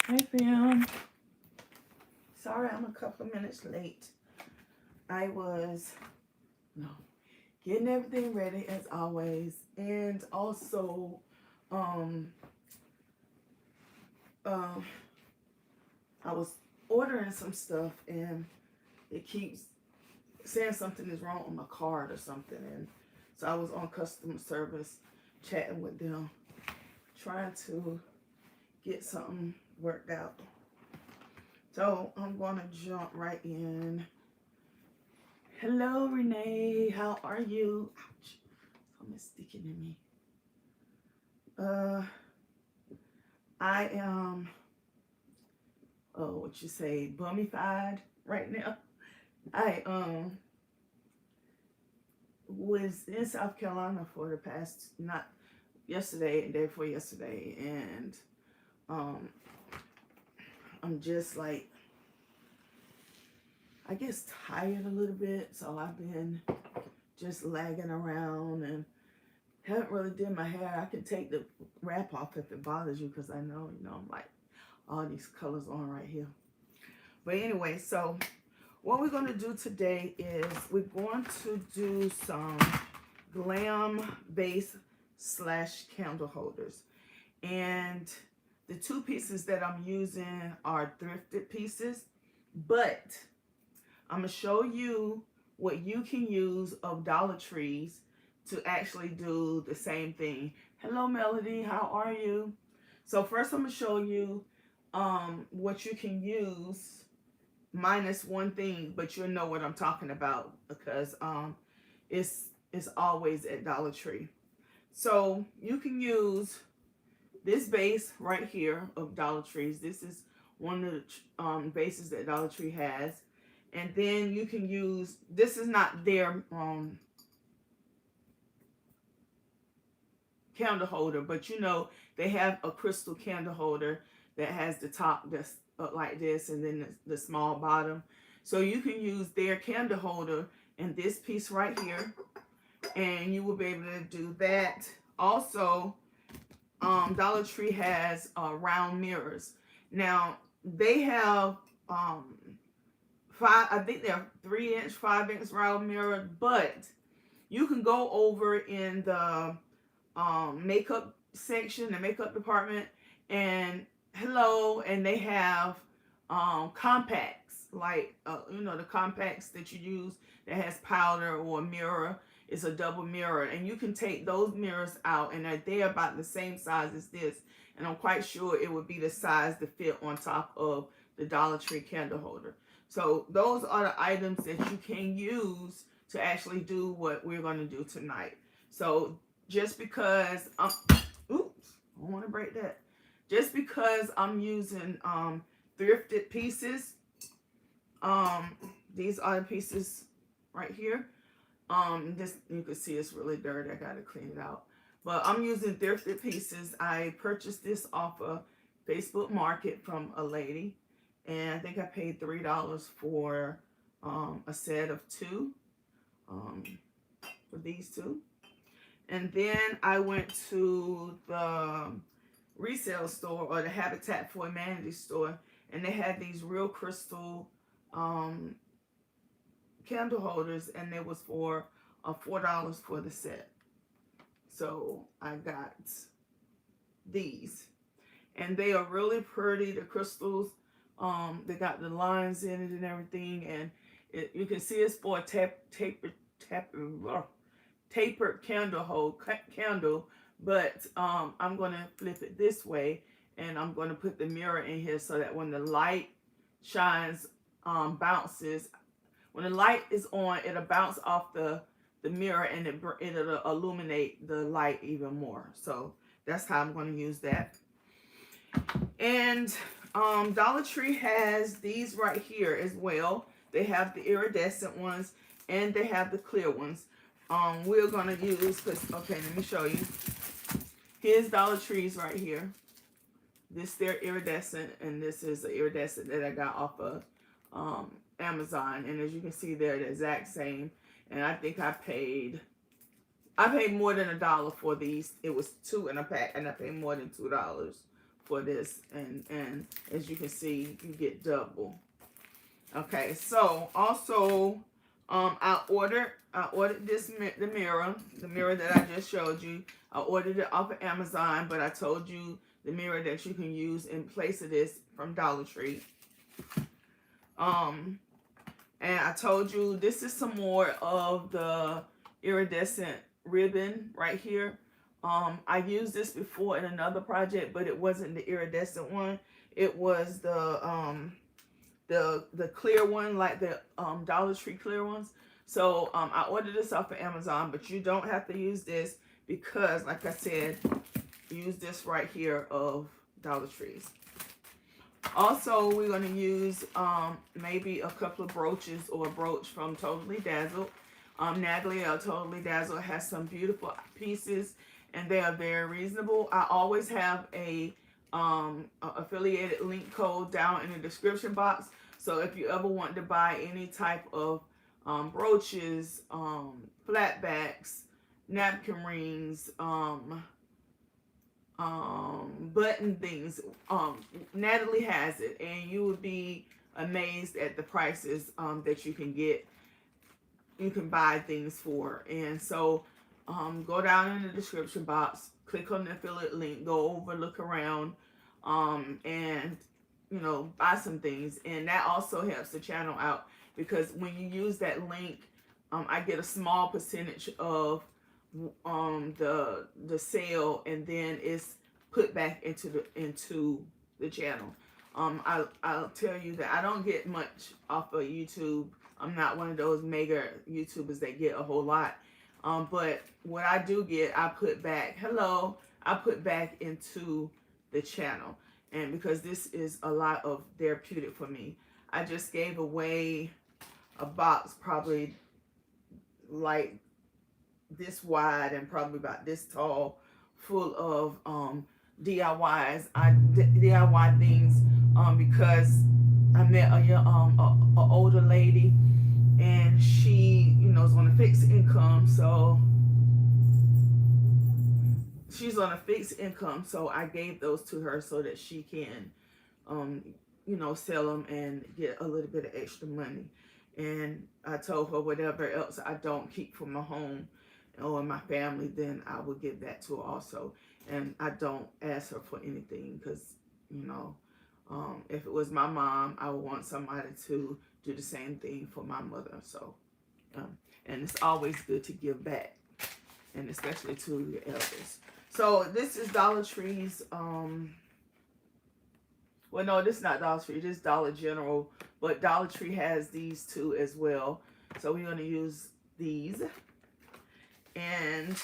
Hey, fam. Sorry I'm a couple of minutes late. I was, no, getting everything ready as always. And also, um, uh, I was ordering some stuff and it keeps saying something is wrong on my card or something. And so I was on customer service chatting with them, trying to get something worked out. So I'm going to jump right in. Hello, Renee. How are you? Ouch. Something's sticking in me. I am, oh, what you say, bummified right now. I was in South Carolina for the past, not yesterday and day before yesterday, and um I'm just like, I guess tired a little bit, so I've been just lagging around and haven't really did my hair. I can take the wrap off if it bothers you, because I know, I'm like all these colors on right here. But anyway, so what we're going to do today is we're going to do some Glam base / candle holders. And the two pieces that I'm using are thrifted pieces, but I'm going to show you what you can use of Dollar Trees to actually do the same thing. Hello, Melody. How are you? So first I'm going to show you what you can use minus one thing, but you'll know what I'm talking about because it's always at Dollar Tree. So you can use this base right here of Dollar Trees. This is one of the bases that Dollar Tree has. And then you can use, this is not their candle holder, but they have a crystal candle holder that has the top that's like this, and then the small bottom. So you can use their candle holder and this piece right here, and you will be able to do that. Also, Dollar Tree has round mirrors. Now they have I think they're 3-inch, 5-inch round mirror, but you can go over in the makeup section, the makeup department, and and they have compacts, like the compacts that you use that has powder or a mirror. It's a double mirror, and you can take those mirrors out, and they're about the same size as this, and I'm quite sure it would be the size to fit on top of the Dollar Tree candle holder. So those are the items that you can use to actually do what we're going to do tonight. So just because oops, I don't want to break that. Just because I'm using thrifted pieces, these are the pieces right here. This, you can see it's really dirty. I gotta clean it out. But I'm using thrifted pieces. I purchased this off of Facebook Market from a lady, and I think I paid $3 for a set of two, for these two. And then I went to the resale store, or the Habitat for Humanity store, and they had these real crystal candle holders, and it was for $4 for the set. So I got these, and they are really pretty. The crystals, they got the lines in it and everything, and you can see it's for a tapered candle, but I'm gonna flip it this way, and I'm gonna put the mirror in here so that when the light shines, bounces, when the light is on, it'll bounce off the mirror, and it'll illuminate the light even more. So that's how I'm going to use that. And Dollar Tree has these right here as well. They have the iridescent ones, and they have the clear ones. We're going to use, okay, let me show you. Here's Dollar Tree's right here. This their iridescent, and this is the iridescent that I got off of Amazon. And as you can see, they're the exact same. And I think I paid more than $1 for these. It was 2 in a pack, and I paid more than $2 for this, and as you can see, you get double. Okay, so also I ordered this the mirror that I just showed you. I ordered it off of Amazon, but I told you the mirror that you can use in place of this from Dollar Tree. And I told you this is some more of the iridescent ribbon right here. I used this before in another project, but it wasn't the iridescent one. It was the clear one, like the Dollar Tree clear ones. So I ordered this off of Amazon, but you don't have to use this because, like I said, use this right here of Dollar Trees. Also, we're going to use maybe a couple of brooches or a brooch from Totally Dazzled. Natalie of Totally Dazzled has some beautiful pieces, and they are very reasonable. I always have a affiliated link code down in the description box. So if you ever want to buy any type of brooches, flatbacks, napkin rings, button things, Natalie has it, and you would be amazed at the prices that you can buy things for. And so go down in the description box, click on the affiliate link, go over, look around, and buy some things. And that also helps the channel out, because when you use that link, I get a small percentage of the sale, and then it's put back into the channel. I'll tell you that I don't get much off of YouTube. I'm not one of those mega YouTubers that get a whole lot. But what I do get, I put back into the channel. And because this is a lot of therapeutic for me, I just gave away a box probably like this wide and probably about this tall, full of DIYs. DIY things because I met a older lady, and she is on a fixed income, so she's on a fixed income. So I gave those to her so that she can sell them and get a little bit of extra money. And I told her whatever else I don't keep for my home or my family, then I will give that to her also. And I don't ask her for anything because, if it was my mom, I would want somebody to do the same thing for my mother. So, and it's always good to give back, and especially to your elders. So this is Dollar Tree's, well, no, this is not Dollar Tree, this is Dollar General, but Dollar Tree has these two as well. So we're going to use these. And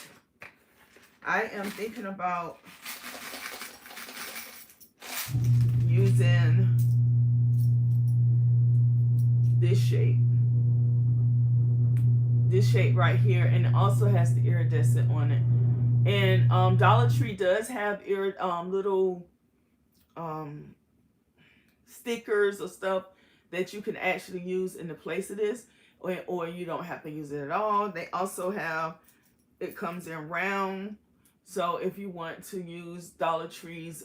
I am thinking about using this shape right here, and it also has the iridescent on it. And Dollar Tree does have little stickers or stuff that you can actually use in the place of this, or you don't have to use it at all. They also have, it comes in round, so if you want to use Dollar Tree's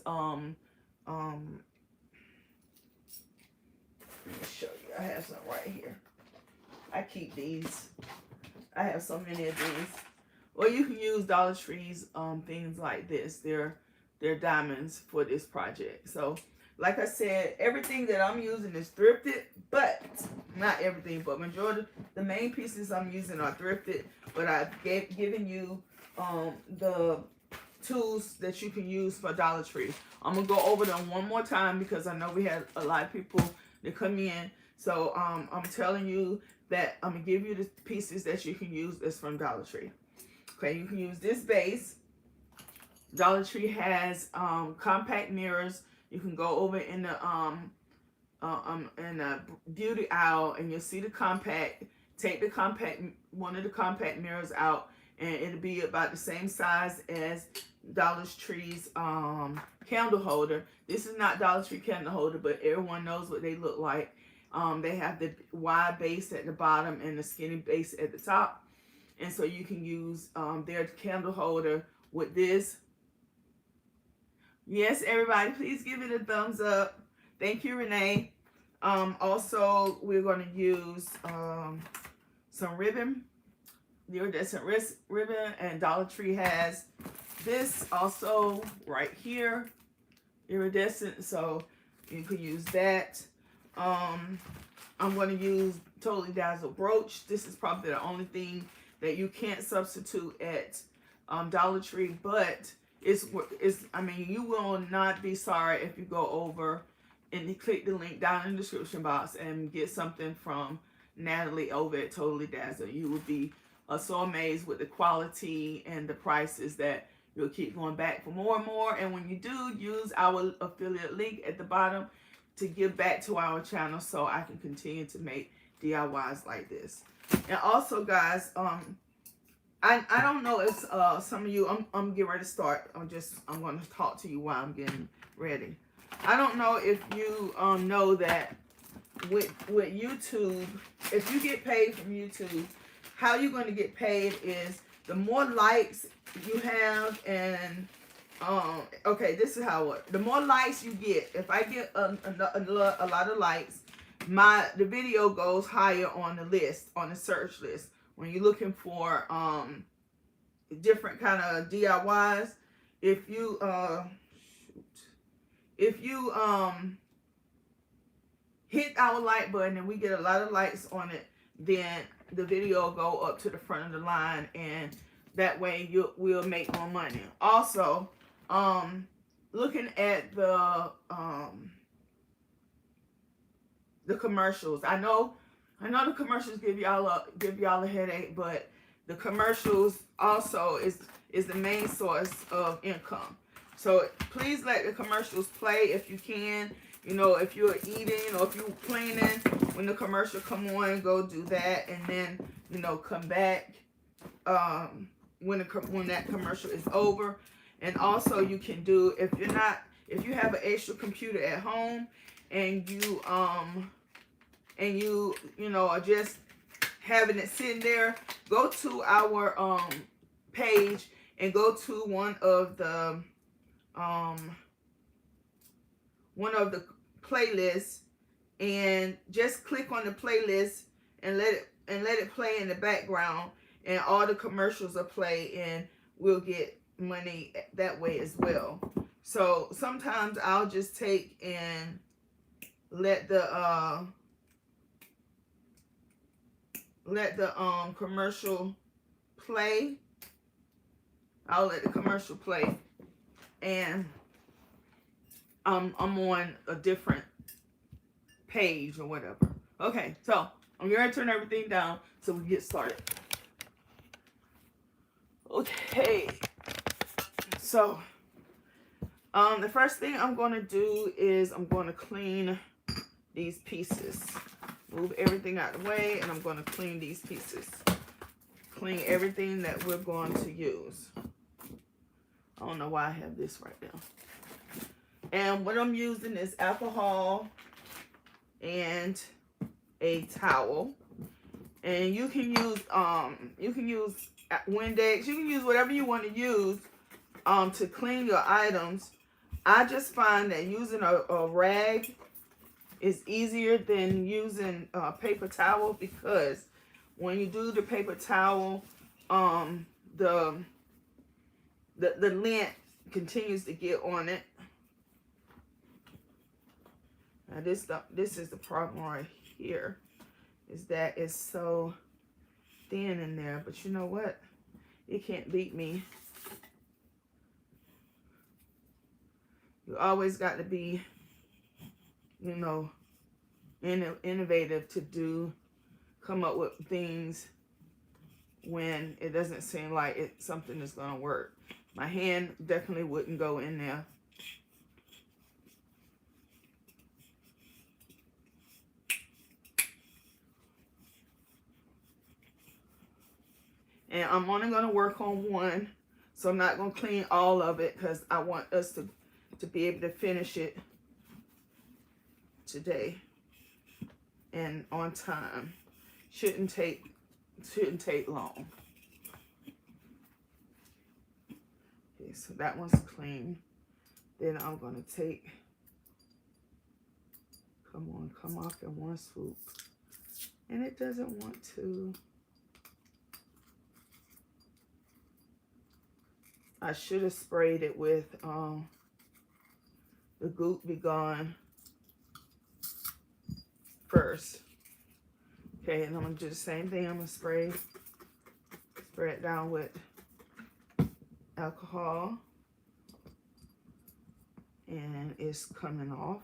let me show you. I have some right here. I keep these. I have so many of these. Or you can use Dollar Tree's things like this. They're diamonds for this project. So, like I said, everything that I'm using is thrifted, but not everything. But majority, the main pieces I'm using are thrifted. But I've given you the tools that you can use for Dollar Tree. I'm gonna go over them one more time because I know we had a lot of people that come in. So I'm telling you that I'm gonna give you the pieces that you can use that's from Dollar Tree. Okay, you can use this base. Dollar Tree has compact mirrors. You can go over in the beauty aisle, and you'll see the compact. Take one of the compact mirrors out, and it'll be about the same size as Dollar Tree's candle holder. This is not Dollar Tree candle holder, but everyone knows what they look like. They have the wide base at the bottom and the skinny base at the top. And so you can use their candle holder with this, Yes, everybody, please give it a thumbs up. Thank you, Renee. Also, we're going to use some ribbon, the iridescent ribbon, and Dollar Tree has this also right here, iridescent, so you could use that. I'm going to use Totally Dazzle brooch. This is probably the only thing that you can't substitute at Dollar Tree, but I mean, you will not be sorry if you go over and you click the link down in the description box and get something from Natalie over at Totally Dazzle. You will be so amazed with the quality and the prices that you'll keep going back for more and more. And when you do, use our affiliate link at the bottom to give back to our channel so I can continue to make DIYs like this. And also, guys, I don't know if some of you, I'm getting ready to start. I'm going to talk to you while I'm getting ready. I don't know if you know that with YouTube, if you get paid from YouTube, how you're going to get paid is the more likes you have, and okay, this is how it works. The more likes you get, if I get a lot of likes, the video goes higher on the list, on the search list. When you're looking for different kind of DIYs, if you hit our like button and we get a lot of likes on it, then the video will go up to the front of the line, and that way we'll make more money. Also, looking at the commercials. I know the commercials give y'all a headache, but the commercials also is the main source of income. So please let the commercials play if you can. You know, if you're eating or if you're cleaning, when the commercial come on, go do that, and then, you know, come back when that commercial is over. And also, you can do, if you have an extra computer at home and you know, are just having it sitting there, go to our page and go to one of the playlists, and just click on the playlist and let it play in the background, and all the commercials will play, and we'll get money that way as well. So sometimes I'll just take and let the commercial play. I'll let the commercial play, and I'm on a different page or whatever. Okay, so I'm going to turn everything down so we get started. Okay, so the first thing I'm going to do is I'm going to clean these pieces. Move everything out of the way, and I'm going to clean these pieces. Clean everything that we're going to use. I don't know why I have this right now. And what I'm using is alcohol and a towel. And you can use Windex. You can use whatever you want to use to clean your items. I just find that using a rag is easier than using a paper towel, because when you do the paper towel, the lint continues to get on it. Now this is the problem right here, is that it's so thin in there. But you know what? It can't beat me. You always got to be, you know, innovative to come up with things when it doesn't seem like something is going to work. My hand definitely wouldn't go in there. And I'm only going to work on one, so I'm not going to clean all of it, because I want us to be able to finish it today and on time. Shouldn't take long. Okay, so that one's clean. Then I'm going to take, come off in one swoop. And it doesn't want to. I should have sprayed it with the goop be gone first. Okay, and I'm going to do the same thing. I'm going to spray it down with alcohol. And it's coming off.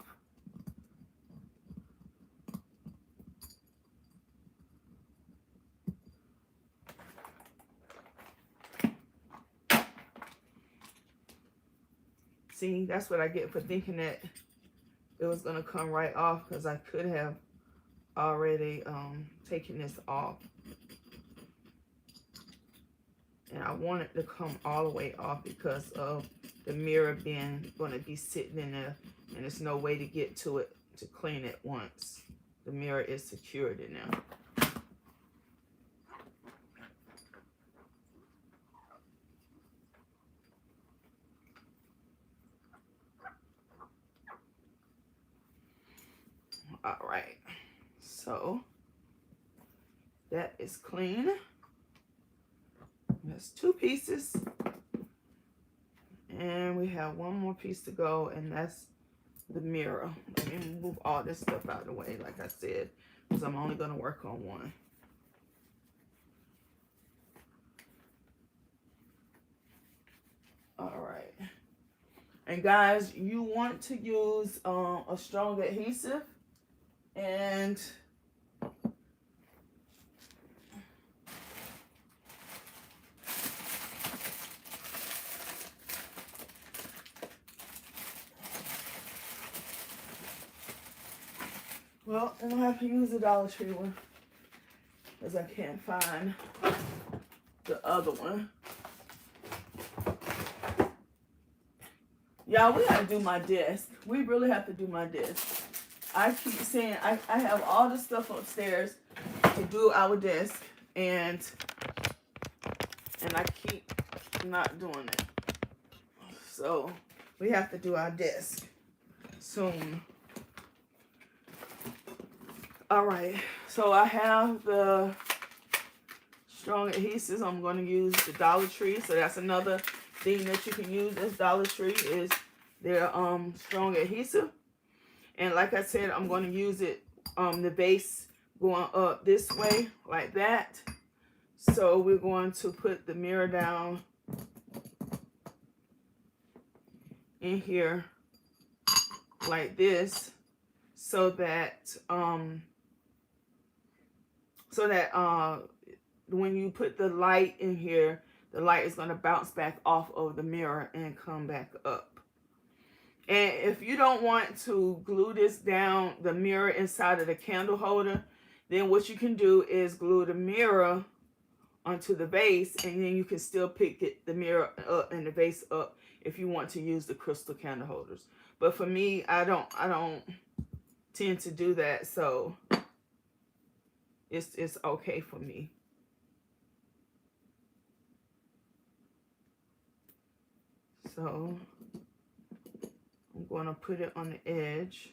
See, that's what I get for thinking that it was going to come right off, because I could have already taken this off. And I want it to come all the way off because of the mirror being going to be sitting in there, and there's no way to get to it to clean it once the mirror is secured in there. All right, so that is clean. That's 2 pieces, and we have one more piece to go, and that's the mirror. Let me move all this stuff out of the way, like I said, because I'm only going to work on one. All right, and guys, you want to use a strong adhesive, and well, I'm gonna have to use the Dollar Tree one because I can't find the other one. Y'all, we gotta do my desk. We really have to do my desk. I keep saying I have all the stuff upstairs to do our desk, and I keep not doing it. So we have to do our desk soon. All right, so I have the strong adhesives. I'm going to use the Dollar Tree. So that's another thing that you can use as Dollar Tree is their strong adhesive. And like I said, I'm going to use it, the base going up this way like that. So we're going to put the mirror down in here like this, so that when you put the light in here, the light is going to bounce back off of the mirror and come back up. And if you don't want to glue this down, the mirror inside of the candle holder, then what you can do is glue the mirror onto the vase, and then you can still pick the mirror up and the vase up if you want to use the crystal candle holders. But for me, I don't tend to do that, so it's okay for me. So I'm going to put it on the edge.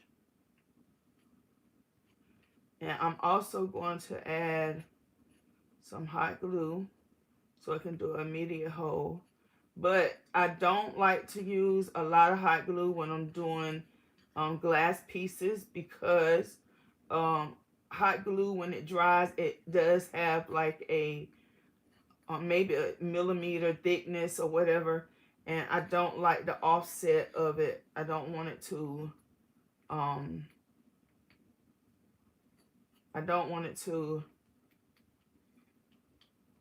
And I'm also going to add some hot glue so I can do an immediate hold. But I don't like to use a lot of hot glue when I'm doing glass pieces, because hot glue, when it dries, it does have like a maybe a millimeter thickness or whatever, and I don't like the offset of it. I don't want it to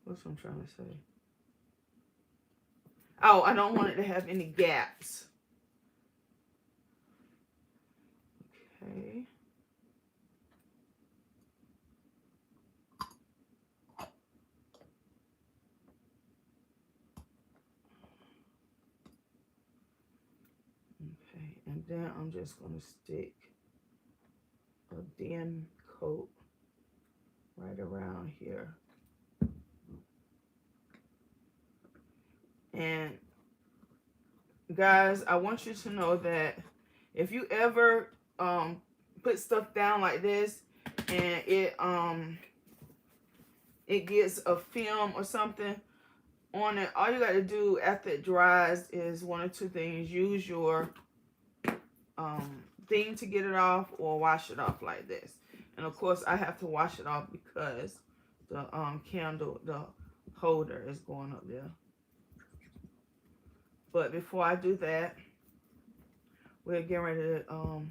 what's I'm trying to say? Oh, I don't want it to have any gaps. Okay. Okay, and then I'm just going to stick a dim coat right around here. And guys, I want you to know that if you ever put stuff down like this and it gets a film or something on it, all you got to do after it dries is one or two things. Use your thing to get it off, or wash it off like this. And of course I have to wash it off because the candle, the holder is going up there. But before I do that, we're getting ready to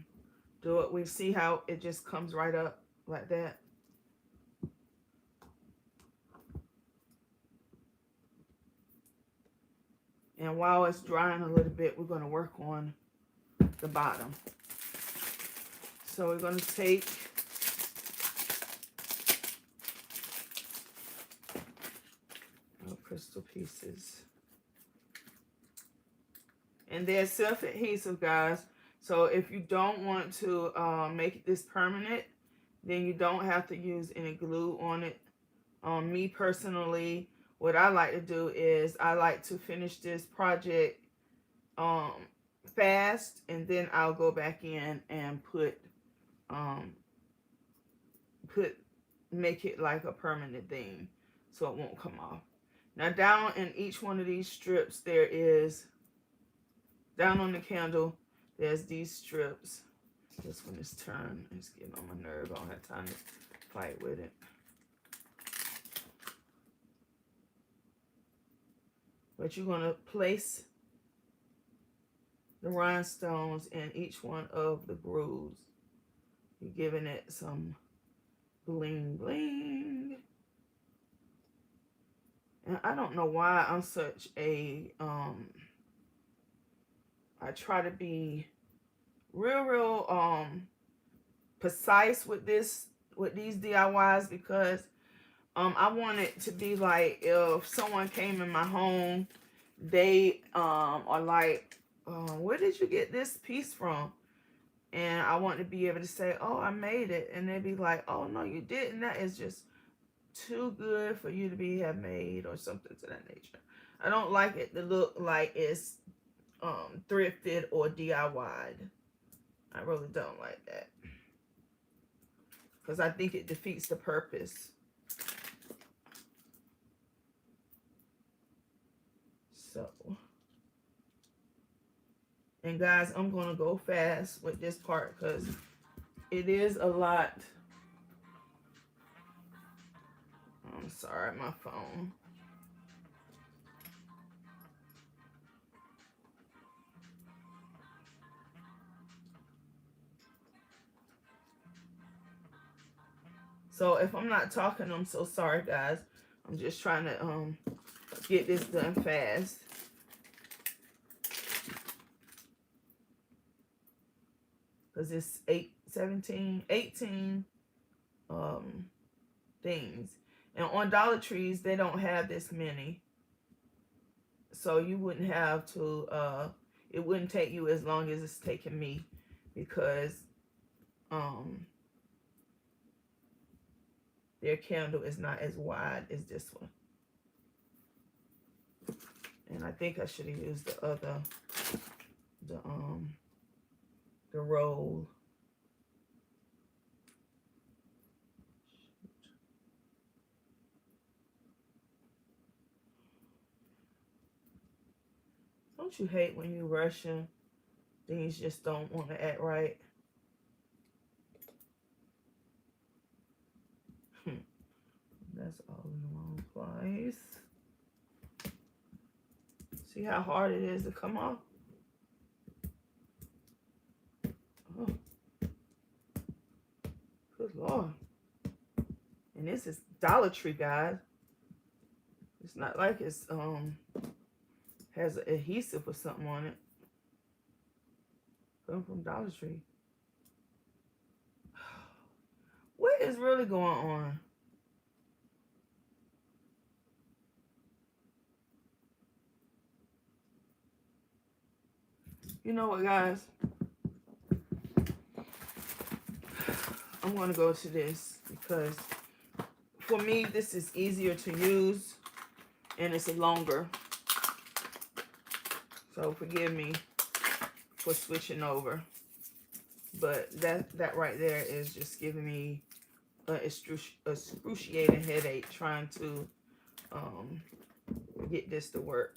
do it. We see how it just comes right up like that. And while it's drying a little bit, we're going to work on the bottom. So we're going to take our crystal pieces. And they're self-adhesive, guys. So if you don't want to make this permanent, then you don't have to use any glue on it. Me personally, what I like to do is I like to finish this project fast, and then I'll go back in and make it like a permanent thing so it won't come off. Now down in each one of these strips, there is, down on the candle, there's these strips. This one is turned. It's getting on my nerve. I don't have time to fight with it. But you're going to place the rhinestones in each one of the grooves. You're giving it some bling bling. And I don't know why I'm such a I try to be real precise with these DIYs, because I want it to be like if someone came in my home, they are like, where did you get this piece from? And I want to be able to say, oh, I made it. And they'd be like, oh, no, you didn't. That is just too good for you to have made, or something to that nature. I don't like it to look like it's thrifted or DIY'd. I really don't like that, because I think it defeats the purpose. So, and guys, I'm going to go fast with this part because it is a lot. I'm sorry, my phone. So if I'm not talking, I'm so sorry, guys. I'm just trying to get this done fast. Because it's 18 things. And on Dollar Trees, they don't have this many. So you wouldn't have to, it wouldn't take you as long as it's taking me, because their candle is not as wide as this one. And I think I should have used the other, the roll. Don't you hate when you're rushing? Things just don't want to act right. That's all in the wrong place. See how hard it is to come off? Oh. Good Lord. And this is Dollar Tree, guys. It's not like it's has an adhesive or something on it. Come from Dollar Tree. What is really going on? You know what, guys? I'm going to go to this because for me, this is easier to use and it's longer. So forgive me for switching over. But that right there is just giving me an excruciating headache trying to get this to work.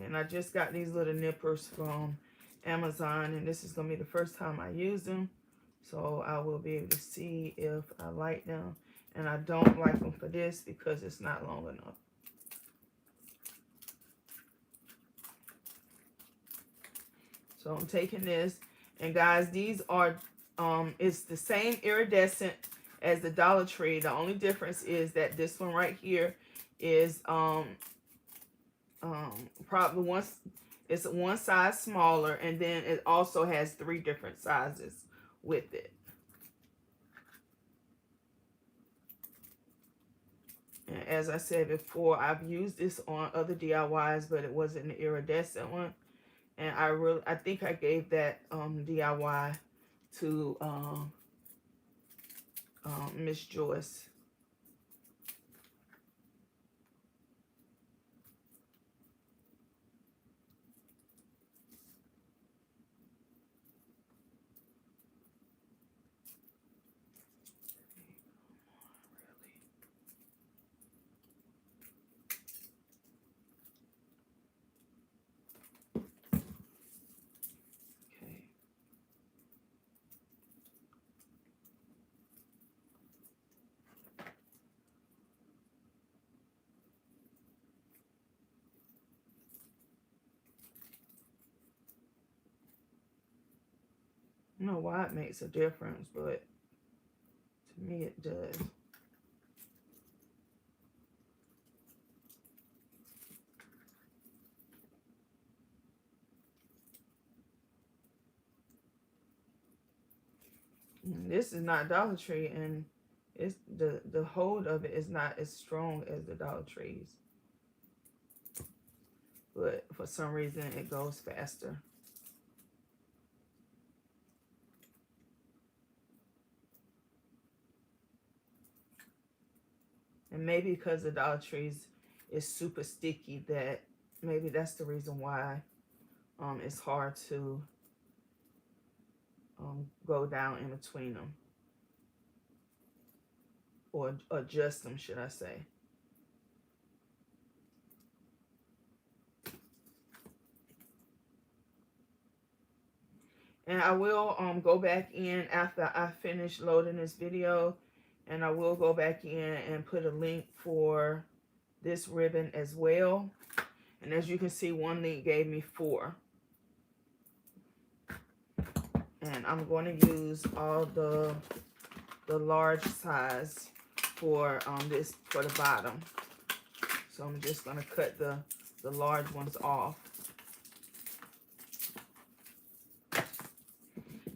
And I just got these little nippers from Amazon, and this is going to be the first time I use them. So I will be able to see if I like them. And I don't like them for this because it's not long enough. So I'm taking this. And guys, these are, it's the same iridescent as the Dollar Tree. The only difference is that this one right here is probably it's one size smaller, and then it also has 3 different sizes with it. And as I said before, I've used this on other DIYs, but it wasn't the iridescent one. And I think I gave that DIY to Miss Joyce. I don't know why it makes a difference, but to me it does. And this is not Dollar Tree, and it's the hold of it is not as strong as the Dollar Trees. But for some reason it goes faster. And maybe because the Dollar Trees is super sticky, that maybe that's the reason why it's hard to go down in between them. Or adjust them, should I say. And I will go back in after I finish loading this video. And I will go back in and put a link for this ribbon as well. And as you can see, one link gave me 4. And I'm going to use all the large size for this for the bottom. So I'm just going to cut the large ones off.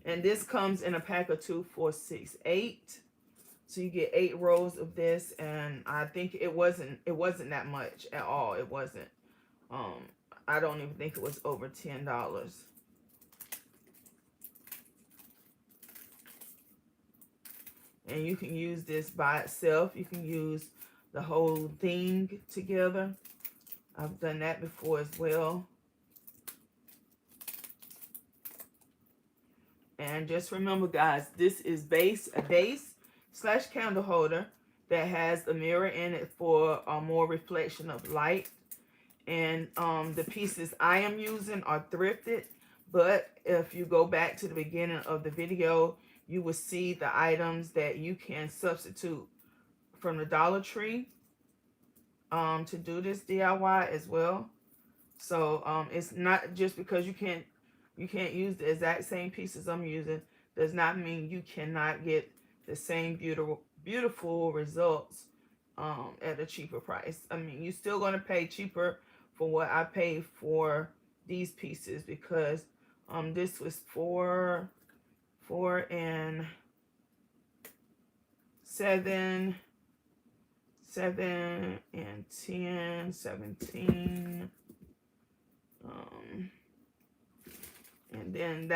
And this comes in a pack of 2, 4, 6, 8. So you get 8 rows of this, and I think it wasn't that much at all. It wasn't. I don't even think it was over $10. And you can use this by itself. You can use the whole thing together. I've done that before as well. And just remember, guys, this is a base / candle holder that has a mirror in it for more reflection of light. And the pieces I am using are thrifted. But if you go back to the beginning of the video, you will see the items that you can substitute from the Dollar Tree to do this DIY as well. So it's not just because you can't use the exact same pieces I'm using does not mean you cannot get the same beautiful results at a cheaper price. I mean, you're still going to pay cheaper for what I paid for these pieces, because this was $4 and $7 and $10, $17. And then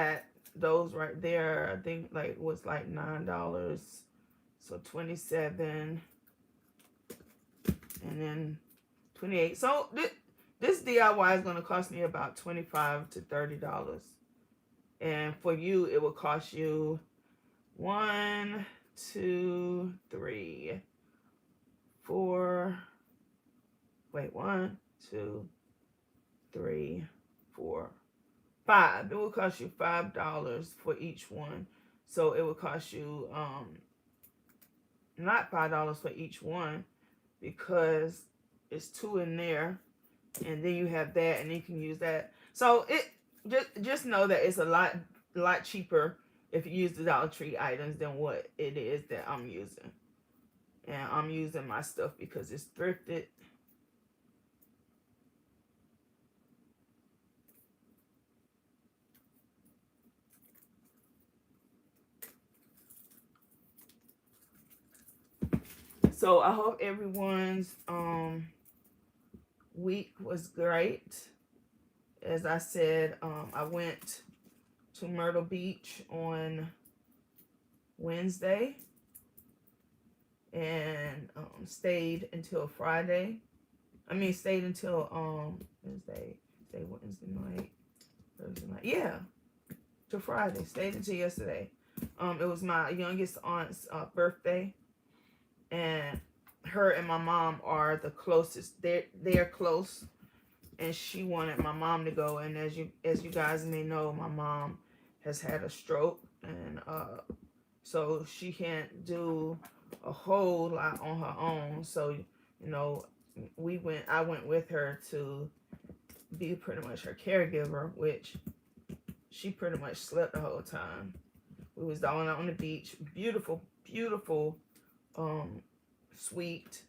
those right there, I think was like $9. So $27. and then 28. So this DIY is going to cost me about $25 to $30. And for you, it will cost you 1, 2, 3, 4. Wait, 1, 2, 3, 4, 5. It will cost you $5 for each one. So it will cost you not $5 for each one, because it's 2 in there, and then you have that, and you can use that. So it just know that it's a lot cheaper if you use the Dollar Tree items than what it is that I'm using. And I'm using my stuff because it's thrifted. So I hope everyone's week was great. As I said, I went to Myrtle Beach on Wednesday and stayed until Friday. I mean, stayed until Wednesday night, Thursday night. Yeah, till Friday. Stayed until yesterday. It was my youngest aunt's birthday, and her and my mom are the closest. They're close, and she wanted my mom to go. And as you guys may know, my mom has had a stroke, and so she can't do a whole lot on her own. So you know, I went with her to be pretty much her caregiver, which she pretty much slept the whole time. We was down on the beach, beautiful suite,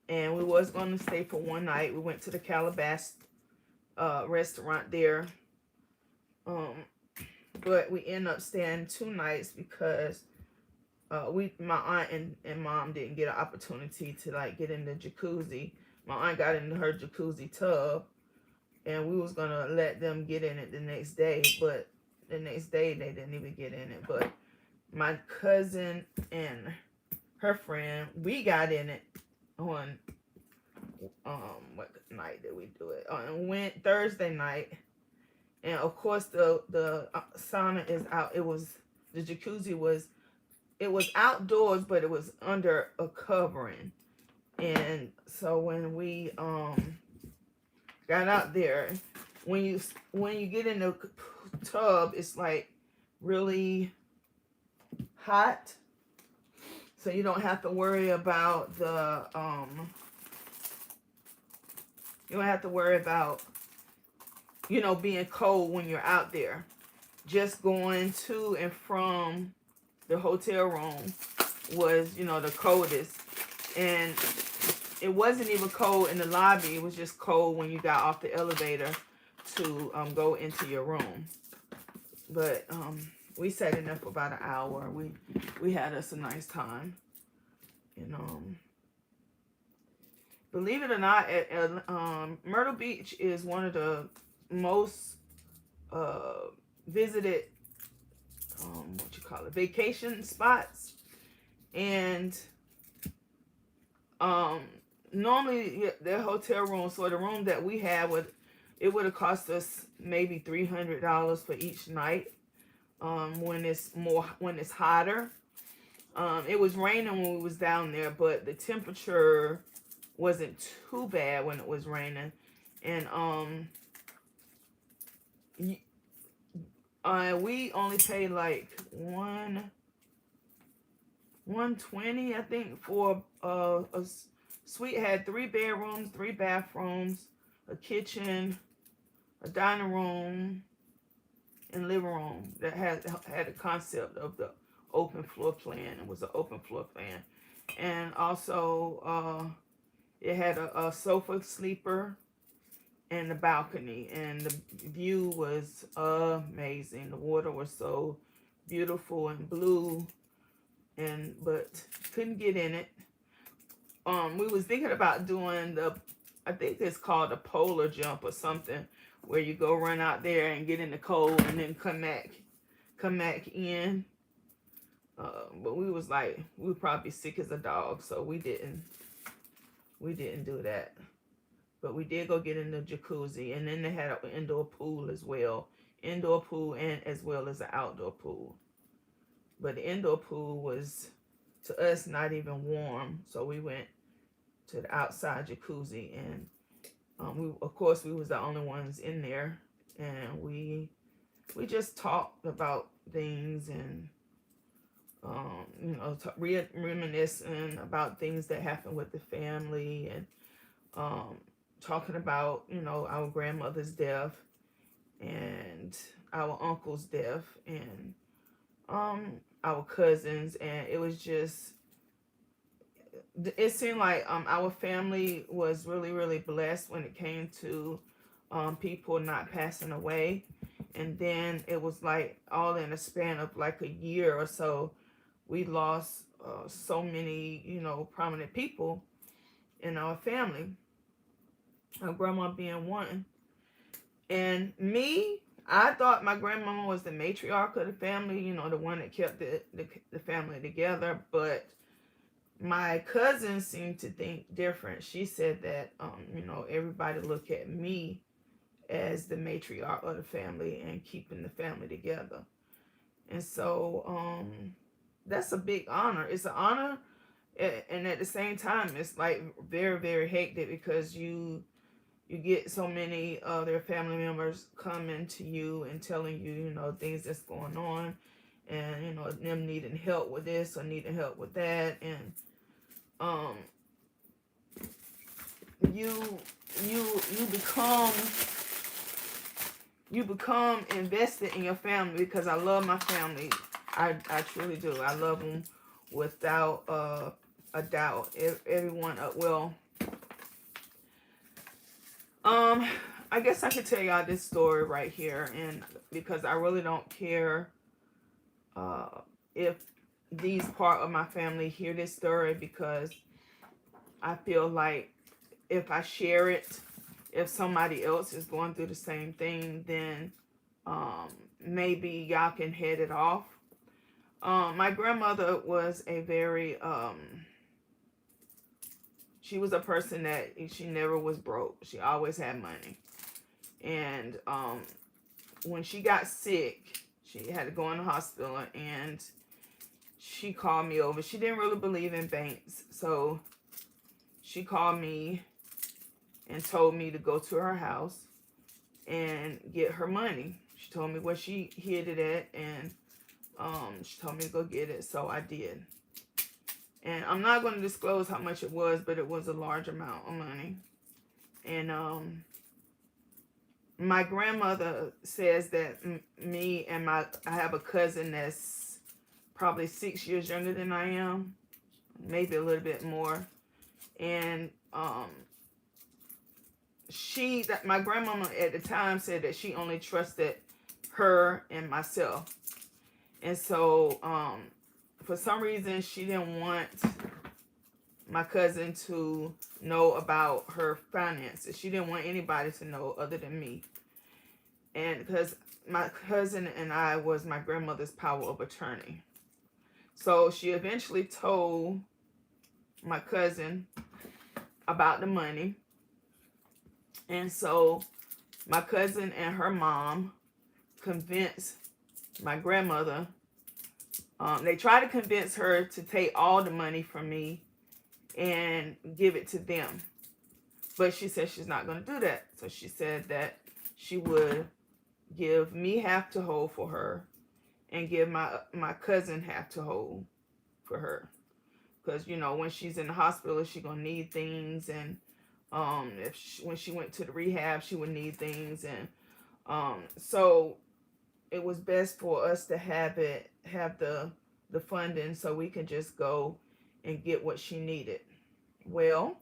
and we was going to stay for one night. We went to the Calabas restaurant there, but we ended up staying 2 nights because my aunt and mom didn't get an opportunity to like get in the jacuzzi. My aunt got into her jacuzzi tub, and we was gonna let them get in it the next day, but the next day they didn't even get in it. But my cousin and her friend, we got in it on what night did we do it? Went Thursday night, and of course the sauna is out. The jacuzzi was outdoors, but it was under a covering. And so when we got out there, when you get in the tub, it's like really hot, so you don't have to worry about the being cold when you're out there. Just going to and from the hotel room was the coldest, and it wasn't even cold in the lobby. It was just cold when you got off the elevator to go into your room. But we sat in there for about an hour. We had us a nice time, and believe it or not, Myrtle Beach is one of the most visited vacation spots. And normally their hotel room, so the room that we had would have cost us maybe $300 for each night. When it's hotter. It was raining when we was down there, but the temperature wasn't too bad when it was raining. And we only paid like $120, I think, for a suite. It had 3 bedrooms, 3 bathrooms, a kitchen, a dining room, and living room that had a concept of the open floor plan. It was an open floor plan, and also it had a sofa sleeper and a balcony, and the view was amazing. The water was so beautiful and blue, but couldn't get in it. We was thinking about doing I think it's called a polar jump or something, where you go run out there and get in the cold and then come back in. But we was like, we were probably sick as a dog, so we didn't. We didn't do that. But we did go get in the jacuzzi. And then they had an indoor pool as well. Indoor pool and as well as an outdoor pool. But the indoor pool was, to us, not even warm. So we went to the outside jacuzzi. And we, of course, we was the only ones in there. And we just talked about things and, you know, reminiscing about things that happened with the family and talking about, you know, our grandmother's death and our uncle's death and our cousins. And it was just, it seemed like our family was really, really blessed when it came to people not passing away. And then it was like all in a span of like a year or so, we lost so many, you know, prominent people in our family. Our grandma being one. And me, I thought my grandmama was the matriarch of the family, you know, the one that kept the family together. But my cousin seemed to think different. She said that, you know, everybody look at me as the matriarch of the family and keeping the family together. And so that's a big honor. It's an honor, and at the same time it's like very, very hectic because you get so many of their family members coming to you and telling you, you know, things that's going on, and, you know, them needing help with this or needing help with that. And you become invested in your family, because I love my family. I truly do. I love them without a doubt. Everyone, well, I guess I could tell y'all this story right here, and because I really don't care if these part of my family hear this story, because I feel like if I share it, if somebody else is going through the same thing, then maybe y'all can head it off. My grandmother was a very, she was a person that she never was broke. She always had money. And when she got sick, she had to go in the hospital, and she called me over. She didn't really believe in banks, so she called me and told me to go to her house and get her money. She told me where she hid it at, and she told me to go get it, so I did. And I'm not going to disclose how much it was, but it was a large amount of money. And my grandmother says that me and I have a cousin that's probably 6 years younger than I am, maybe a little bit more. And my grandmama at the time said that she only trusted her and myself. And so for some reason she didn't want my cousin to know about her finances. She didn't want anybody to know other than me. And because my cousin and I was my grandmother's power of attorney. So she eventually told my cousin about the money. And so my cousin and her mom convinced my grandmother. They tried to convince her to take all the money from me and give it to them. But she said she's not going to do that. So she said that she would give me half to hold for her and give my cousin half to hold for her. Because, you know, when she's in the hospital, she's going to need things. And when she went to the rehab, she would need things. And so it was best for us to have the funding so we can just go and get what she needed. Well,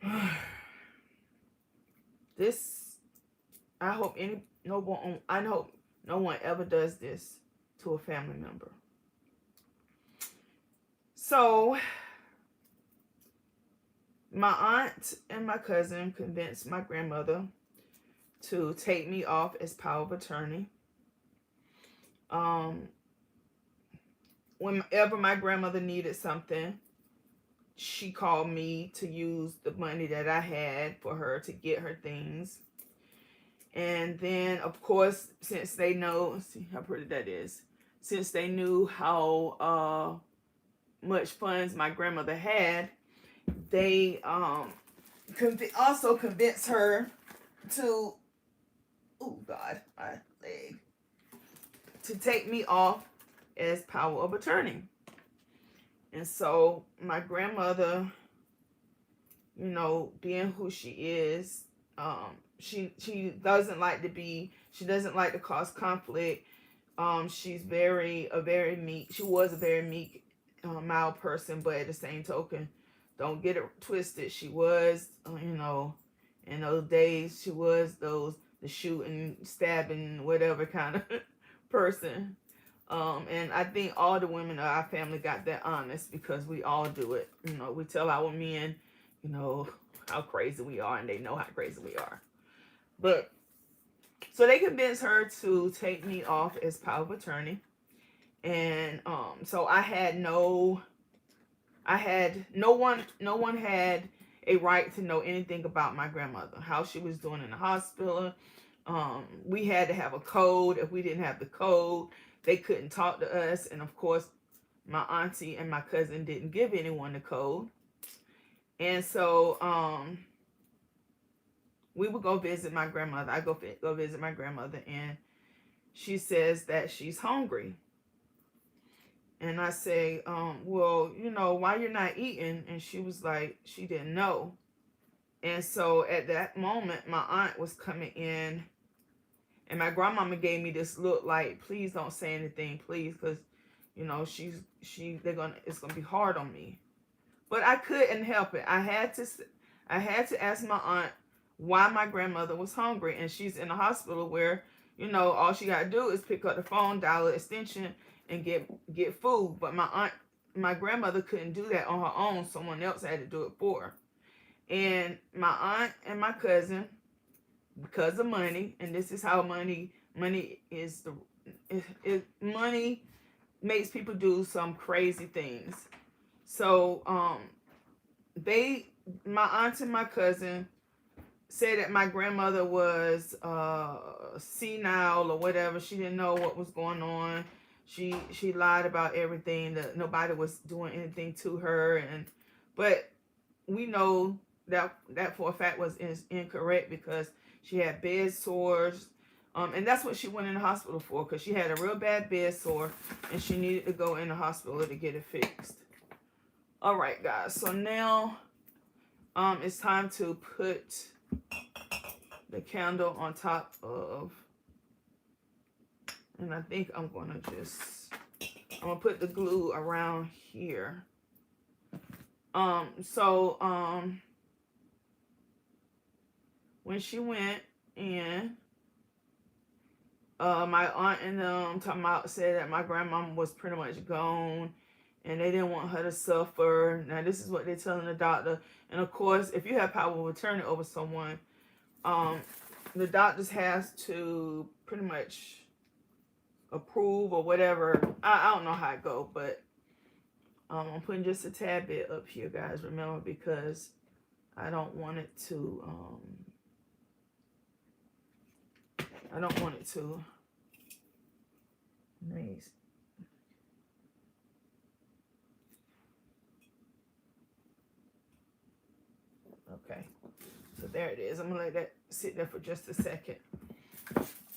I hope no one ever does this to a family member. So my aunt and my cousin convinced my grandmother to take me off as power of attorney. Whenever my grandmother needed something, she called me to use the money that I had for her to get her things. And then, of course, since they know, let's see how pretty that is. Since they knew how much funds my grandmother had, they also convinced her to, oh God, my leg, to take me off as power of attorney. And so my grandmother, you know, being who she is, she doesn't like to cause conflict. She's a very meek. She was a very meek, mild person, but at the same token, don't get it twisted. She was, you know, in those days, she was the shooting, stabbing, whatever kind of person. And I think all the women of our family got that honest because we all do it. You know, we tell our men, you know, how crazy we are, and they know how crazy we are. But so they convinced her to take me off as power of attorney. And so no one had a right to know anything about my grandmother, how she was doing in the hospital. We had to have a code. If we didn't have the code, they couldn't talk to us. And of course, my auntie and my cousin didn't give anyone the code. And so we would go visit my grandmother. I go visit my grandmother, and she says that she's hungry. And I say, well, you know, why you're not eating? And she was like, she didn't know. And so at that moment, my aunt was coming in, and my grandmama gave me this look like, please don't say anything, please, because, you know, it's gonna be hard on me. But I couldn't help it. I had to ask my aunt why my grandmother was hungry, and she's in a hospital where, you know, all she got to do is pick up the phone, dial an extension, and get food. But my grandmother couldn't do that on her own. Someone else had to do it for her. And my aunt and my cousin, because of money, and this is how money is money makes people do some crazy things. So my aunt and my cousin said that my grandmother was senile or whatever. She didn't know what was going on. She lied about everything, that nobody was doing anything to her, but we know that for a fact was incorrect because she had bed sores, and that's what she went in the hospital for, because she had a real bad bed sore and she needed to go in the hospital to get it fixed. All right, guys. So now it's time to put the candle on top of, and I think I'm gonna put the glue around here. When she went in, my aunt and them said that my grandmama was pretty much gone, and they didn't want her to suffer. Now this is what they're telling the doctor. And of course, if you have power of attorney over someone, the doctors has to pretty much approve or whatever. I don't know how it go, but I'm putting just a tad bit up here, guys. Remember, because I don't want it to nice. Okay, so there it is. I'm gonna let that sit there for just a second,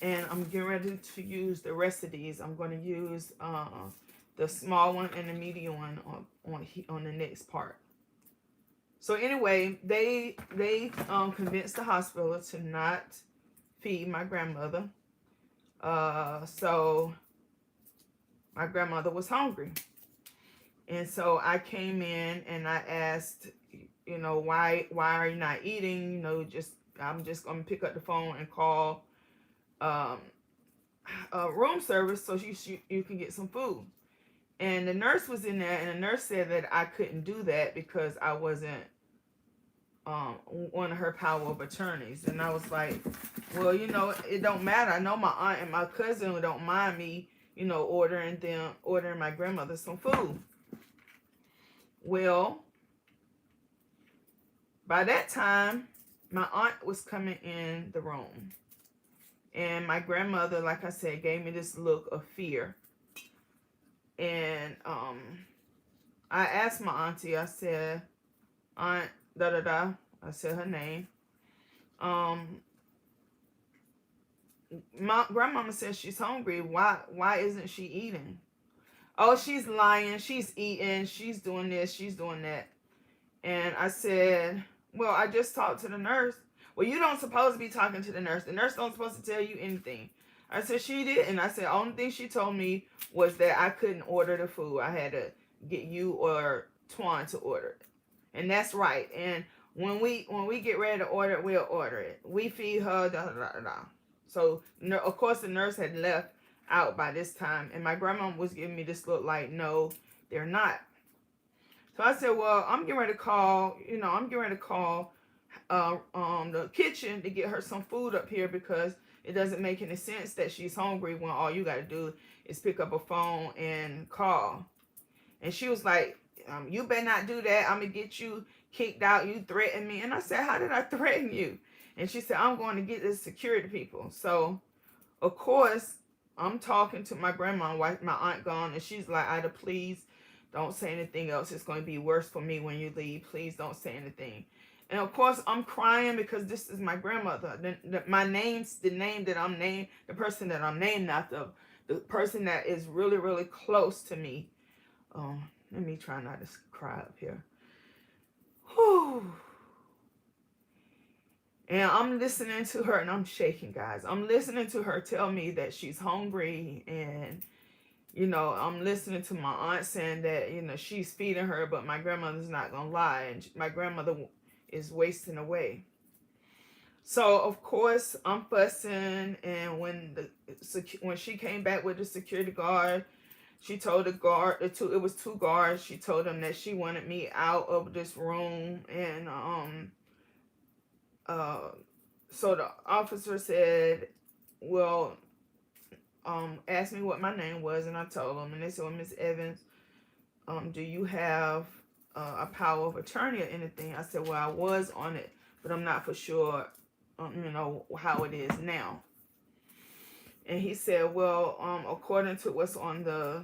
and I'm getting ready to use the rest of these. I'm going to use the small one and the medium one on the next part. So anyway, they convinced the hospital to not feed my grandmother. So my grandmother was hungry, and so I came in and I asked, you know, why are you not eating? You know, I'm just gonna pick up the phone and call room service so you can get some food. And the nurse was in there, and the nurse said that I couldn't do that because I wasn't one of her power of attorneys. And I was like, well, you know, it don't matter. I know my aunt and my cousin don't mind me, you know, ordering my grandmother some food. Well, By that time, my aunt was coming in the room. And my grandmother, like I said, gave me this look of fear. And I asked my auntie, I said, Aunt, da-da-da. I said her name. My grandmama says she's hungry. Why isn't she eating? Oh, she's lying. She's eating. She's doing this. She's doing that. And I said, well, I just talked to the nurse. Well, you don't supposed to be talking to the nurse. The nurse don't supposed to tell you anything. I said, she did. And I said, only thing she told me was that I couldn't order the food. I had to get you or Twan to order it. And that's right. And when we get ready to order it, we'll order it. We feed her, da da da da. So, of course, the nurse had left out by this time. And my grandma was giving me this look like, no, they're not. So I said, well, I'm getting ready to call, the kitchen to get her some food up here because it doesn't make any sense that she's hungry when all you got to do is pick up a phone and call. And she was like, you better not do that. I'm going to get you kicked out. You threatened me. And I said, how did I threaten you? And she said, I'm going to get the security people. So, of course, I'm talking to my grandma, my aunt gone, and she's like, Ida, please don't say anything else. It's going to be worse for me when you leave. Please don't say anything. And of course, I'm crying because this is my grandmother. The name that I'm named, the person that I'm named after, the person that is really, really close to me. Let me try not to cry up here. Whew. And I'm listening to her, and I'm shaking, guys. I'm listening to her tell me that she's hungry, and I'm listening to my aunt saying that, she's feeding her, but my grandmother's not going to lie. And my grandmother is wasting away. So, of course, I'm fussing. And when she came back with the security guard, she told the guard, it was two guards. She told them that she wanted me out of this room. And so the officer said, well, asked me what my name was, and I told them, and they said, well, Miss Evans, do you have a power of attorney or anything? I said, well, I was on it, but I'm not for sure, how it is now. And he said, well, according to what's on the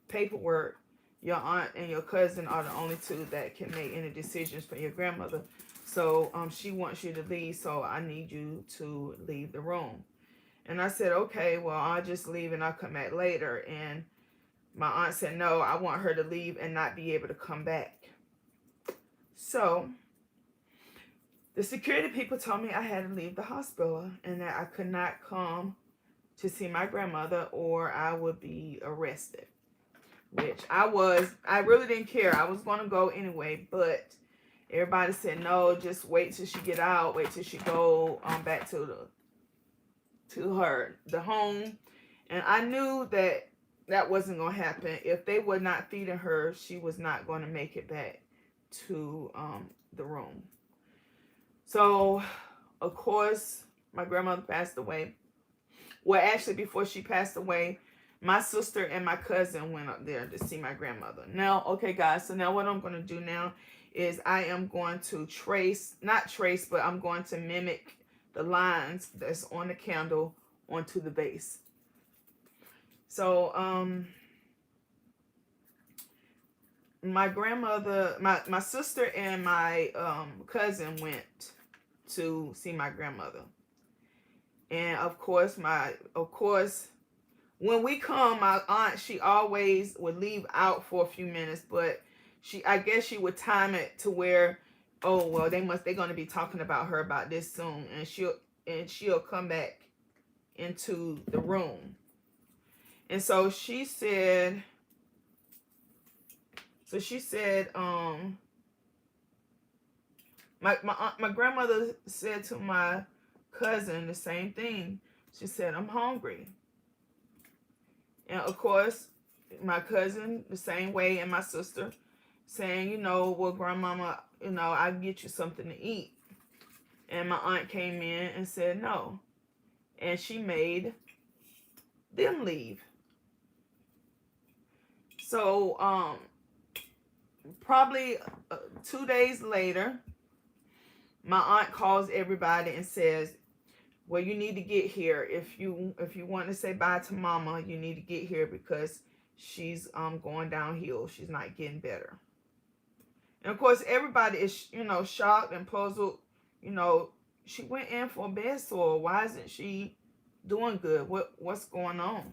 paperwork, your aunt and your cousin are the only two that can make any decisions for your grandmother. So she wants you to leave, so I need you to leave the room. And I said, okay, well, I'll just leave and I'll come back later. And my aunt said, no, I want her to leave and not be able to come back. So the security people told me I had to leave the hospital and that I could not come to see my grandmother or I would be arrested. Which I really didn't care. I was going to go anyway, but everybody said, no, just wait till she get out. Wait till she go back to the home. And I knew that wasn't going to happen. If they were not feeding her, she was not going to make it back to the room. So, of course, my grandmother passed away. Well, actually, before she passed away, my sister and my cousin went up there to see my grandmother. Now, okay, guys, so now what I'm going to do now is I am going to but I'm going to mimic the lines that's on the candle onto the base. So, my grandmother, my sister and my cousin went to see my grandmother. And of course, when we come, my aunt, she always would leave out for a few minutes, but I guess she would time it to where, oh, well, they're going to be talking about her about this soon. And she'll come back into the room. And so she said, my grandmother said to my cousin the same thing. She said, I'm hungry. And of course, my cousin the same way, and my sister saying, well, grandmama, I'll get you something to eat. And my aunt came in and said no. And she made them leave. So, probably 2 days later, my aunt calls everybody and says, well, you need to get here. If you want to say bye to mama, you need to get here because she's going downhill. She's not getting better. And of course, everybody is, you know, shocked and puzzled. You know, she went in for a bed sore. Why isn't she doing good? What's going on?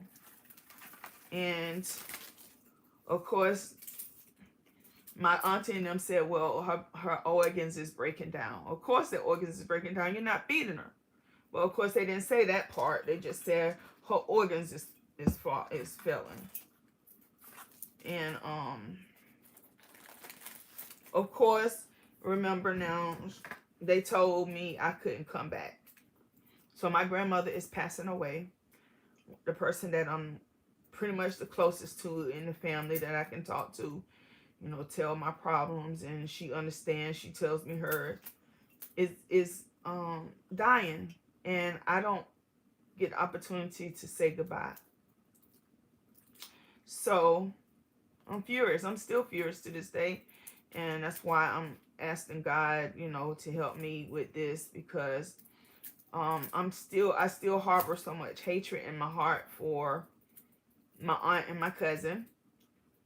And of course, my auntie and them said, well, her organs is breaking down. Of course, the organs is breaking down. You're not feeding her. Well, of course, they didn't say that part. They just said her organs is failing. And of course, remember now, they told me I couldn't come back. So my grandmother is passing away. The person that I'm pretty much the closest to in the family that I can talk to, you know, tell my problems, and she understands. She tells me her is dying, and I don't get the opportunity to say goodbye. So I'm furious. I'm still furious to this day, and that's why I'm asking God, you know, to help me with this, because I still harbor so much hatred in my heart for my aunt and my cousin,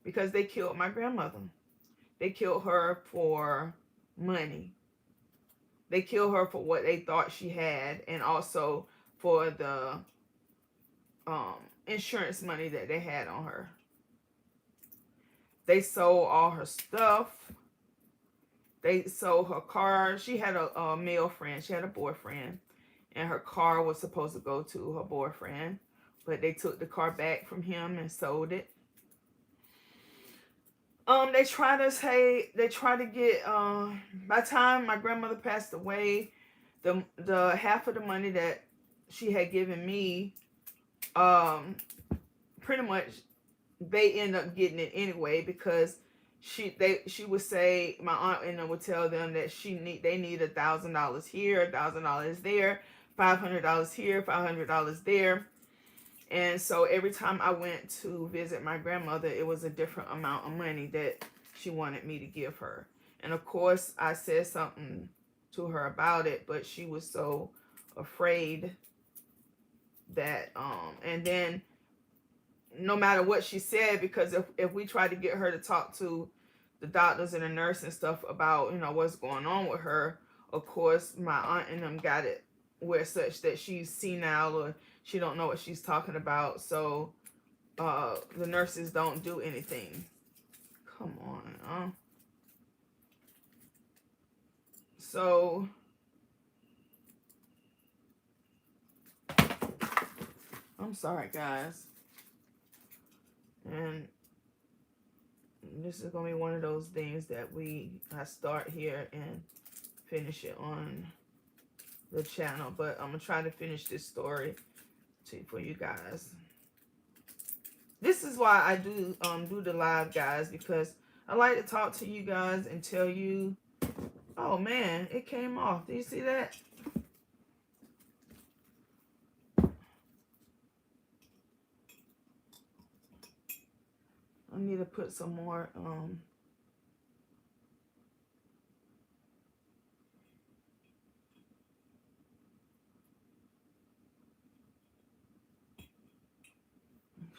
because they killed my grandmother. They killed her for money. They killed her for what they thought she had, and also for the insurance money that they had on her. They sold all her stuff. They sold her car. She had a male friend. She had a boyfriend, and her car was supposed to go to her boyfriend, but they took the car back from him and sold it. They try to get, by the time my grandmother passed away, the half of the money that she had given me, pretty much they end up getting it anyway, because she would say, my aunt and them would tell them that they need $1,000 here, $1,000 there, $500 here, $500 there. And so every time I went to visit my grandmother, it was a different amount of money that she wanted me to give her. And of course, I said something to her about it, but she was so afraid that, and then no matter what she said, because if we tried to get her to talk to the doctors and the nurse and stuff about, you know, what's going on with her, of course, my aunt and them got it where such that she's senile, or she don't know what she's talking about. So the nurses don't do anything. Come on. So I'm sorry, guys. And this is gonna be one of those things that I start here and finish it on the channel, but I'm gonna try to finish this story for you guys. This is why I do the live, guys, because I like to talk to you guys and tell you. Oh man, it came off. Do you see that? I need to put some more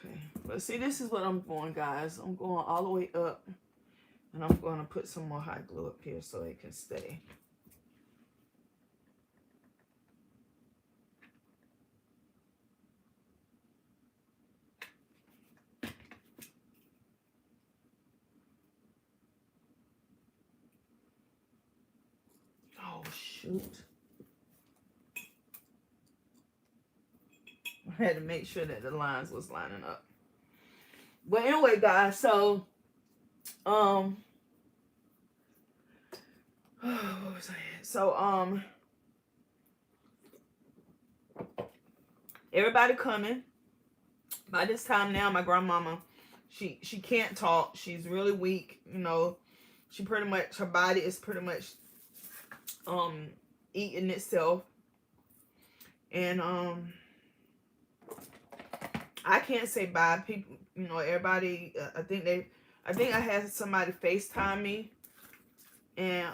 okay, but see, this is what I'm going, guys. I'm going all the way up, and I'm going to put some more hot glue up here so it can stay. Oh shoot, I had to make sure that the lines was lining up. But anyway, guys, so what was I at? So everybody coming. By this time now, my grandmama, she can't talk. She's really weak, you know. She pretty much, her body is pretty much eating itself. And I can't say bye. People, you know, everybody, I think they I think I had somebody FaceTime me. And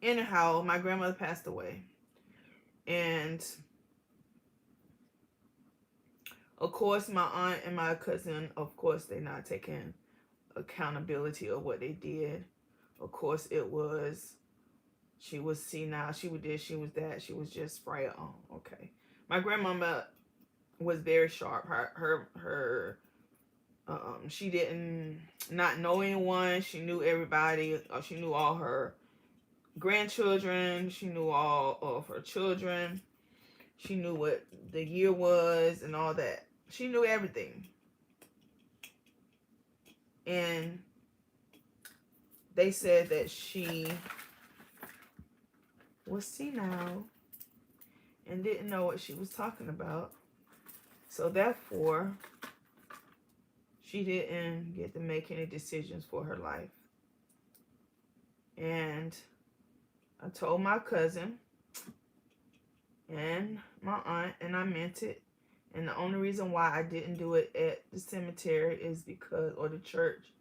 anyhow, my grandmother passed away. And of course, my aunt and my cousin, of course, they're not taking accountability of what they did. Of course, it was, she was senile, she was this, she was that, she was just frail. Oh, okay. My grandmama was very sharp. She didn't not know anyone. She knew everybody. She knew all her grandchildren. She knew all of her children. She knew what the year was and all that. She knew everything. And they said that she was senile and didn't know what she was talking about. So therefore, she didn't get to make any decisions for her life. And I told my cousin and my aunt, and I meant it. And the only reason why I didn't do it at the cemetery is because, or the church,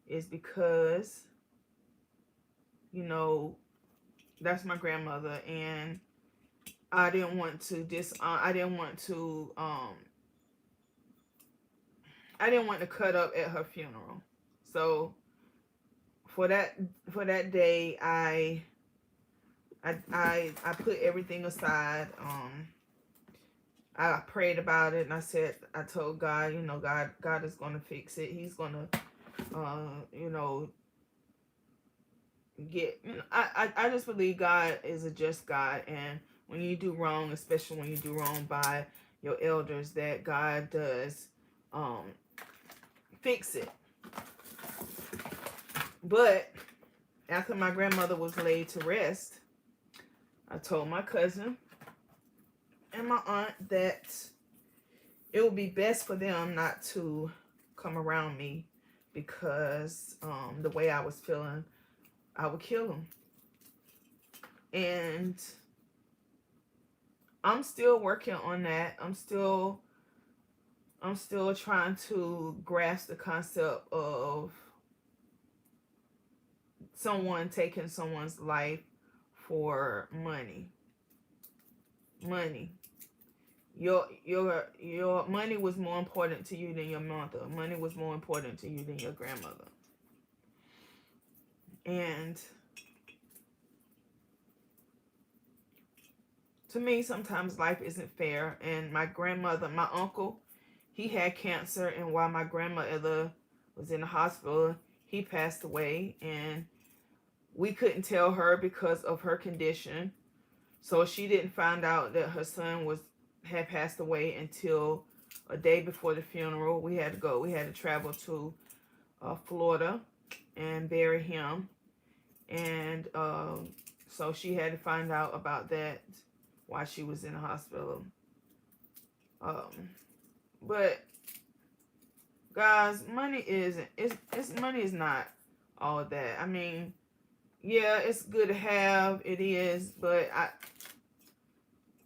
is because, you know, that's my grandmother, and I didn't want to I didn't want to cut up at her funeral. So for that day, I put everything aside. I prayed about it, and I told God, you know, God is going to fix it. He's going to, you know, I just believe God is a just God. And when you do wrong, especially when you do wrong by your elders, that God does, fix it. But after my grandmother was laid to rest, I told my cousin and my aunt that it would be best for them not to come around me, because the way I was feeling, I would kill them. And I'm still working on that. I'm still trying to grasp the concept of someone taking someone's life for money. Your money was more important to you than your mother. Money was more important to you than your grandmother. And to me, sometimes life isn't fair. And my grandmother, my uncle, he had cancer, and while my grandmother was in the hospital, he passed away, and we couldn't tell her because of her condition. So she didn't find out that her son had passed away until a day before the funeral. We had to travel to Florida and bury him. And so she had to find out about that while she was in the hospital. But guys, money is not all that. I mean, yeah, it's good to have, it is, but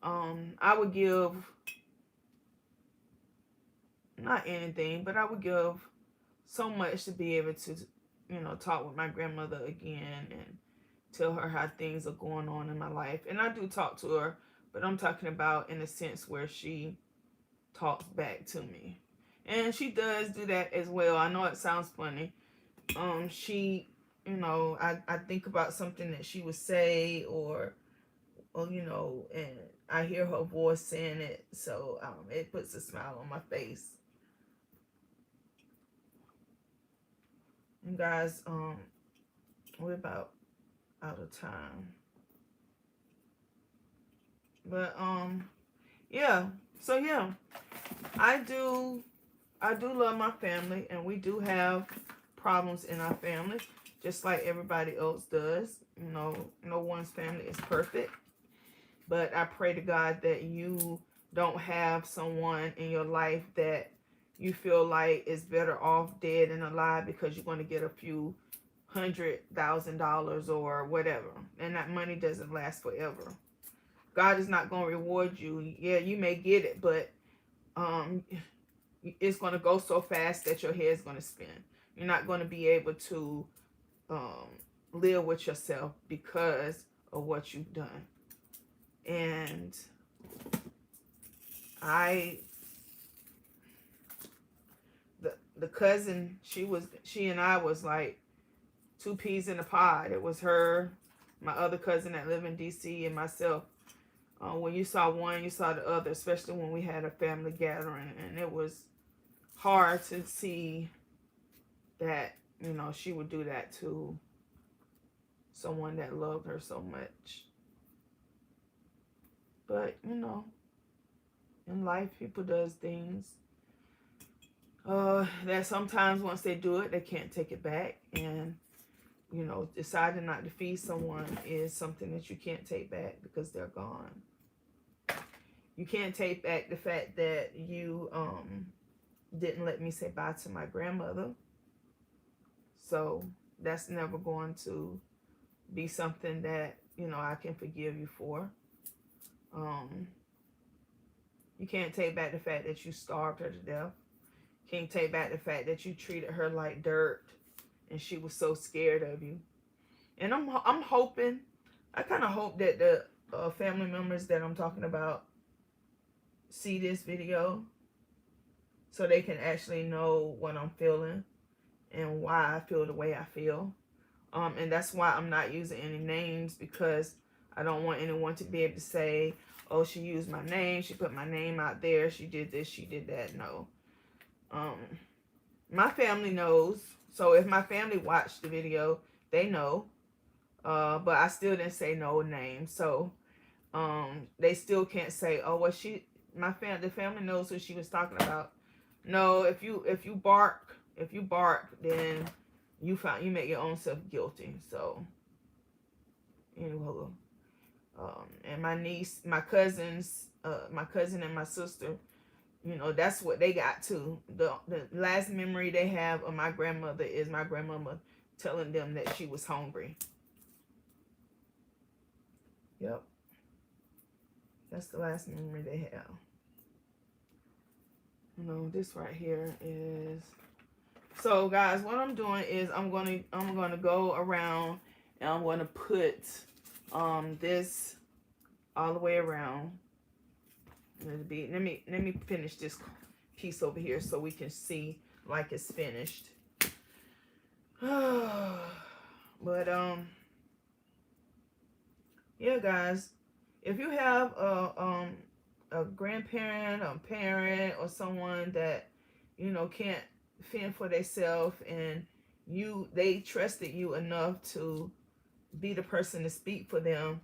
I would give, not anything, but I would give so much to be able to, you know, talk with my grandmother again and tell her how things are going on in my life. And I do talk to her, but I'm talking about in a sense where she talks back to me. And she does do that as well. I know it sounds funny. She, you know, I think about something that she would say, or you know, and I hear her voice saying it, so it puts a smile on my face. And guys, we're about out of time. But yeah. So yeah, I do love my family, and we do have problems in our family, just like everybody else does. You know, no one's family is perfect. But I pray to God that you don't have someone in your life that you feel like is better off dead than alive, because you're going to get a few $100,000 or whatever. And that money doesn't last forever. God is not going to reward you. Yeah, you may get it, but it's going to go so fast that your head's going to spin. You're not going to be able to live with yourself because of what you've done. And the cousin, she and I was like two peas in a pod. It was her, my other cousin that lived in DC, and myself. When you saw one, you saw the other, especially when we had a family gathering. And it was hard to see that, you know, she would do that to someone that loved her so much. But, you know, in life, people does things that sometimes once they do it, they can't take it back. And, you know, deciding not to feed someone is something that you can't take back because they're gone. You can't take back the fact that you didn't let me say bye to my grandmother. So that's never going to be something that, you know, I can forgive you for. You can't take back the fact that you starved her to death. Can't take back the fact that you treated her like dirt and she was so scared of you. And I'm hoping, I kind of hope that the family members that I'm talking about see this video so they can actually know what I'm feeling and why I feel the way I feel. And that's why I'm not using any names, because I don't want anyone to be able to say, oh, she used my name, she put my name out there, she did this, she did that. No. My family knows. So if my family watched the video, they know. But I still didn't say no name. So they still can't say, oh, well, the family knows who she was talking about. No, if you bark, then you make your own self guilty. So anyway, and my niece, my cousins, my cousin and my sister, you know, that's what they got too. The last memory they have of my grandmother is my grandmama telling them that she was hungry. Yep. That's the last memory they have. You know, this right here is... So guys, what I'm doing is I'm gonna go around and I'm gonna put this all the way around. Let me finish this piece over here so we can see like it's finished. But yeah, guys, if you have a grandparent, a parent, or someone that, you know, can't fend for themselves, and they trusted you enough to be the person to speak for them,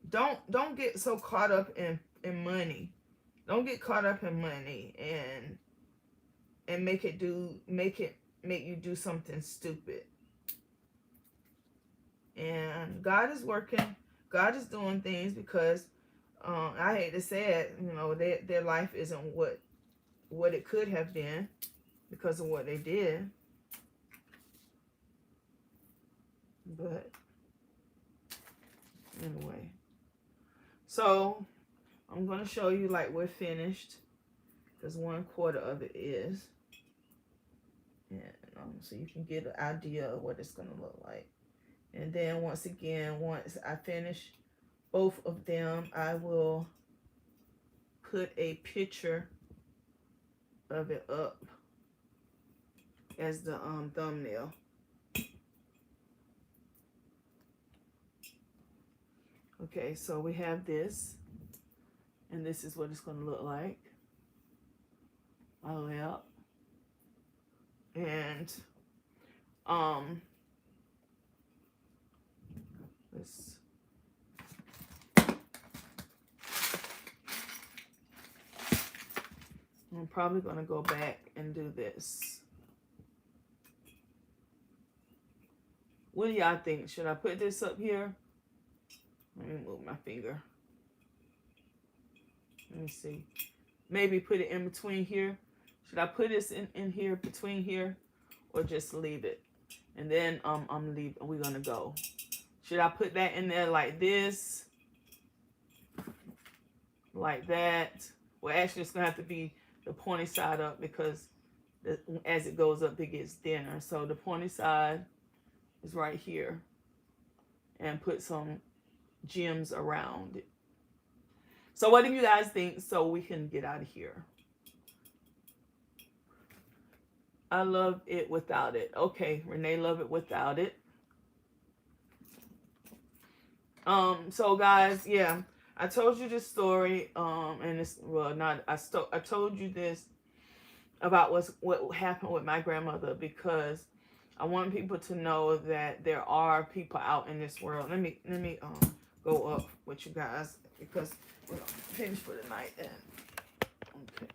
don't get so caught up in money. Don't get caught up in money and make you do something stupid. And God is working. God is doing things, because I hate to say it, you know, their life isn't what it could have been because of what they did. But anyway, so I'm going to show you like we're finished, because 1/4 of it is. And so you can get an idea of what it's going to look like. And then once again, once I finish both of them, I will put a picture of it up as the thumbnail. Okay, so we have this, and this is what it's going to look like all the way up. And let's... I'm probably going to go back and do this. What do y'all think? Should I put this up here? Let me move my finger. Let me see. Maybe put it in between here. Should I put this in here, between here, or just leave it? And then we're going to go. Should I put that in there like this? Like that? Well, actually, it's going to have to be the pointy side up because as it goes up, it gets thinner. So the pointy side is right here, and put some gems around it. So what do you guys think? So we can get out of here. I love it without it. Okay, Renee love it without it. So guys, yeah, I told you this story, and it's, well, not, I told you this about what happened with my grandmother, because I want people to know that there are people out in this world. Let me go up with you guys, because we're gonna finish for the night. And okay.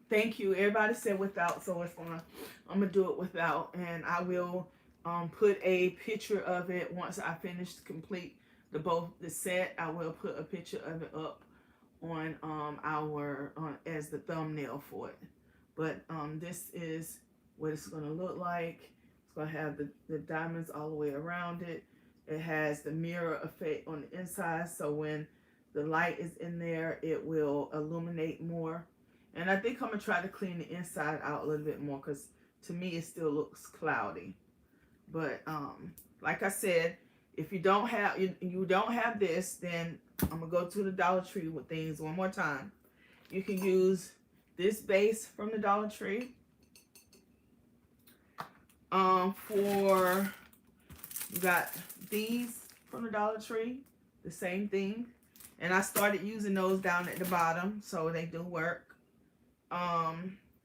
Thank you. Everybody said without, so I'm gonna do it without, and I will put a picture of it once I finish to complete the set. I will put a picture of it up on as the thumbnail for it. But this is what it's gonna look like. It's gonna have the diamonds all the way around it. It has the mirror effect on the inside, so when the light is in there, it will illuminate more. And I think I'm gonna try to clean the inside out a little bit more, because to me it still looks cloudy. But like I said, if you don't have this, then I'm gonna go to the Dollar Tree with things one more time. You can use this base from the Dollar Tree. You got these from the Dollar Tree, the same thing. And I started using those down at the bottom, so they do work.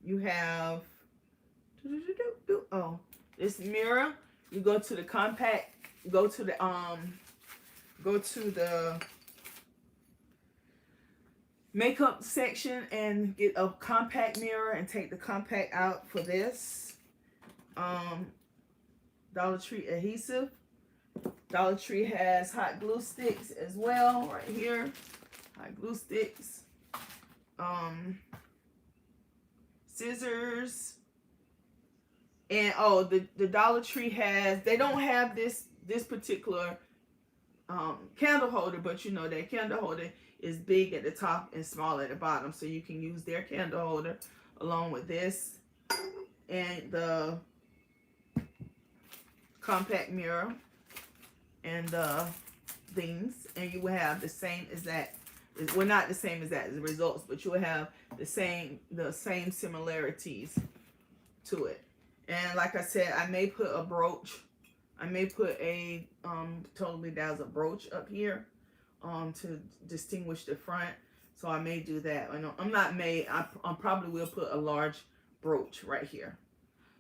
You have this mirror. You go to the compact, go to the makeup section and get a compact mirror and take the compact out for this. Dollar Tree adhesive. Dollar Tree has hot glue sticks as well, right here. Hot glue sticks. Scissors. And the Dollar Tree has, they don't have this particular candle holder, but you know that candle holder is big at the top and small at the bottom, so you can use their candle holder along with this and the compact mirror and the things, and you will have the same as that. Well, not the same as that as the results, but you will have the same similarities to it. And like I said, I may put a brooch. I may put a totally dazzle brooch up here to distinguish the front. So I may do that. I probably will put a large brooch right here.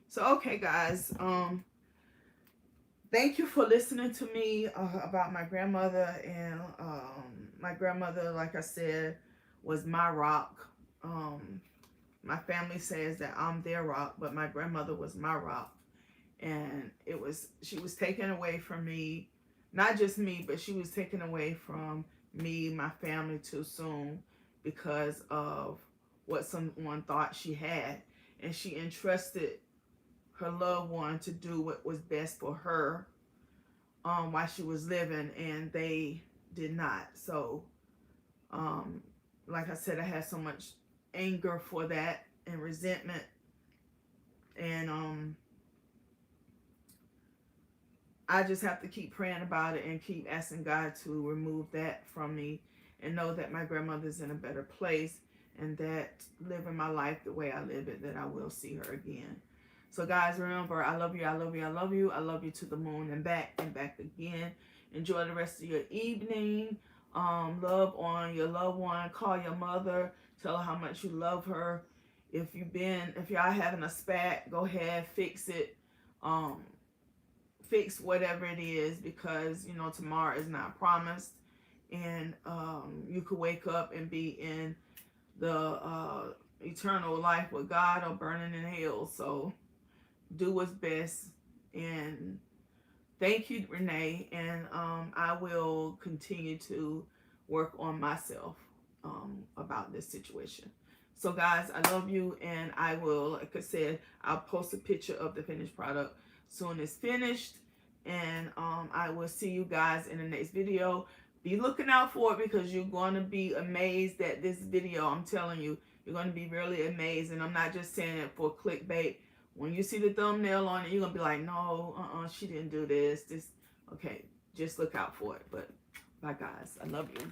So okay, guys. Thank you for listening to me about my grandmother. And my grandmother, like I said, was my rock. My family says that I'm their rock, but my grandmother was my rock. And she was taken away from me, not just me, but she was taken away from me, my family, too soon because of what someone thought she had. And she entrusted her loved one to do what was best for her while she was living, and they did not. So like I said, I had so much anger for that and resentment, and I just have to keep praying about it and keep asking God to remove that from me, and know that my grandmother's in a better place, and that living my life the way I live it, that I will see her again. So guys, remember, I love you, I love you, I love you. I love you to the moon and back again. Enjoy the rest of your evening. Love on your loved one. Call your mother. Tell her how much you love her. If y'all having a spat, go ahead, fix it. Fix whatever it is, because you know tomorrow is not promised, and you could wake up and be in the eternal life with God or burning in hell. So do what's best. And thank you, Renee. And I will continue to work on myself about this situation. So guys, I love you, and I will, like I said, I'll post a picture of the finished product soon as finished, and I will see you guys in the next video. be looking out for it because you're going to be amazed at this video. I'm telling you, you're going to be really amazed. And I'm not just saying it for clickbait. When you see the thumbnail on it, you're going to be like, no, she didn't do this. Okay, just look out for it. But bye, guys. I love you.